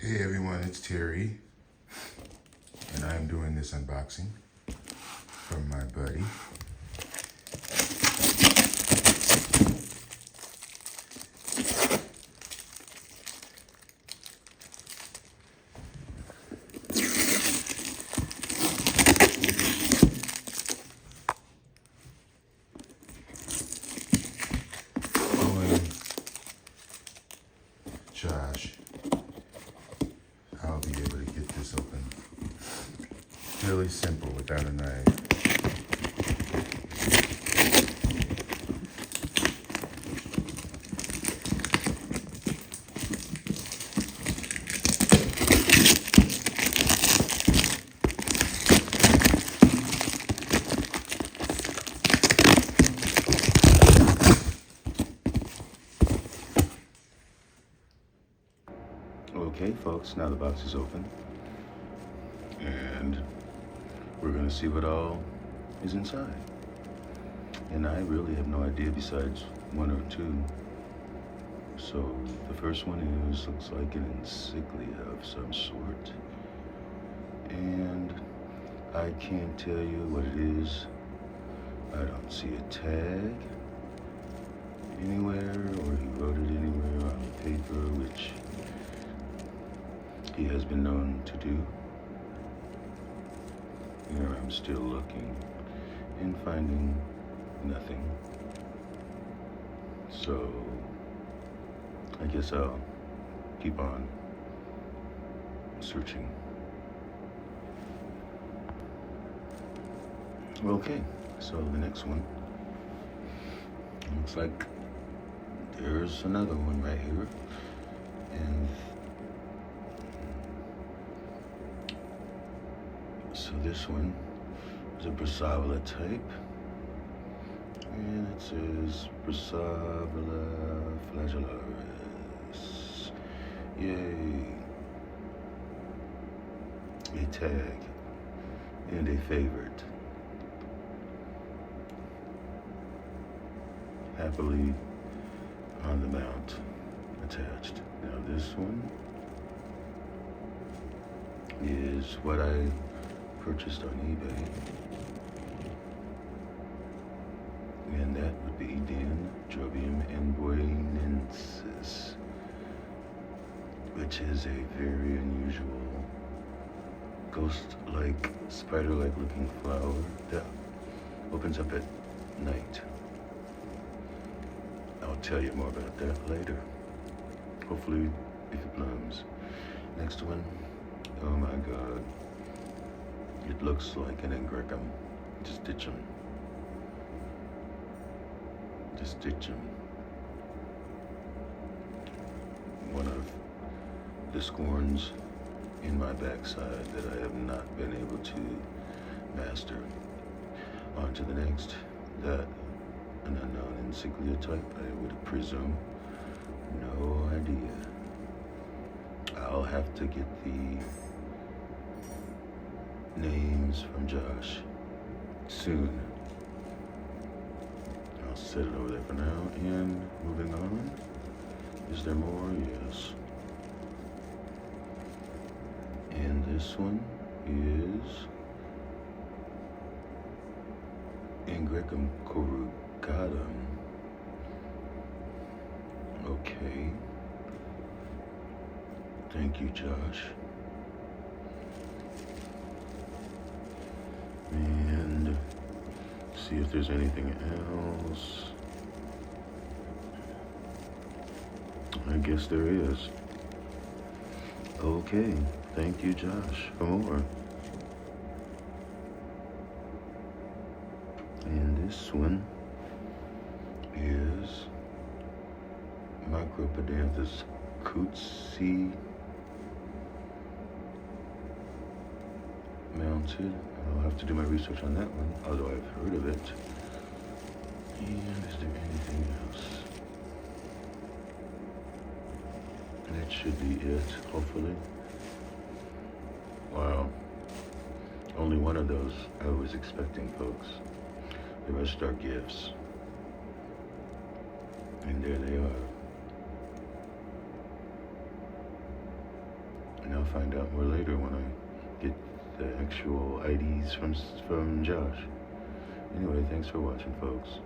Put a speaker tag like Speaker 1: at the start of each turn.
Speaker 1: Hey everyone, it's Terry, and I'm doing this unboxing from my buddy. Josh, I'll be able to get this open really simple without a knife. Okay, folks, now the box is open, and we're gonna see what all is inside. And I really have no idea besides one or two. So the first one looks like an insignia of some sort, and I can't tell you what it is. I don't see a tag anywhere, or he wrote it anywhere on the paper, which he has been known to do. Here I'm still looking and finding nothing. So I guess I'll keep on searching. Okay, so the next one looks like there's another one right here, and so this one is a Brassavola type, and it says Brassavola flagellaris. Yay! A tag and a favorite. Happily on the mount attached. Now this one is what I purchased on eBay, and that would be Dendrobium amboinensis, which is a very unusual ghost-like, spider-like looking flower that opens up at night. I'll tell you more about that later, hopefully if it blooms. Next one, oh my god. It looks like an Ingricum. Just ditch him. Just ditch him. One of the scorns in my backside that I have not been able to master. On to the next. That an unknown insignia type, I would presume. No idea. I'll have to get the names from Josh soon. I'll set it over there for now, and moving on. Is there more? Yes. And this one is Ingricum corrugatum. Okay. Thank you, Josh. And see if there's anything else. I guess there is. Okay, thank you, Josh, for more. And this one is Micropodanthus cootsi mounted. I'll have to do my research on that one, although I've heard of it. And is there anything else? That should be it, hopefully. Wow. Only one of those I was expecting, folks. The rest are gifts. And there they are. And I'll find out more later when I get the actual IDs from Josh. Anyway, thanks for watching, folks.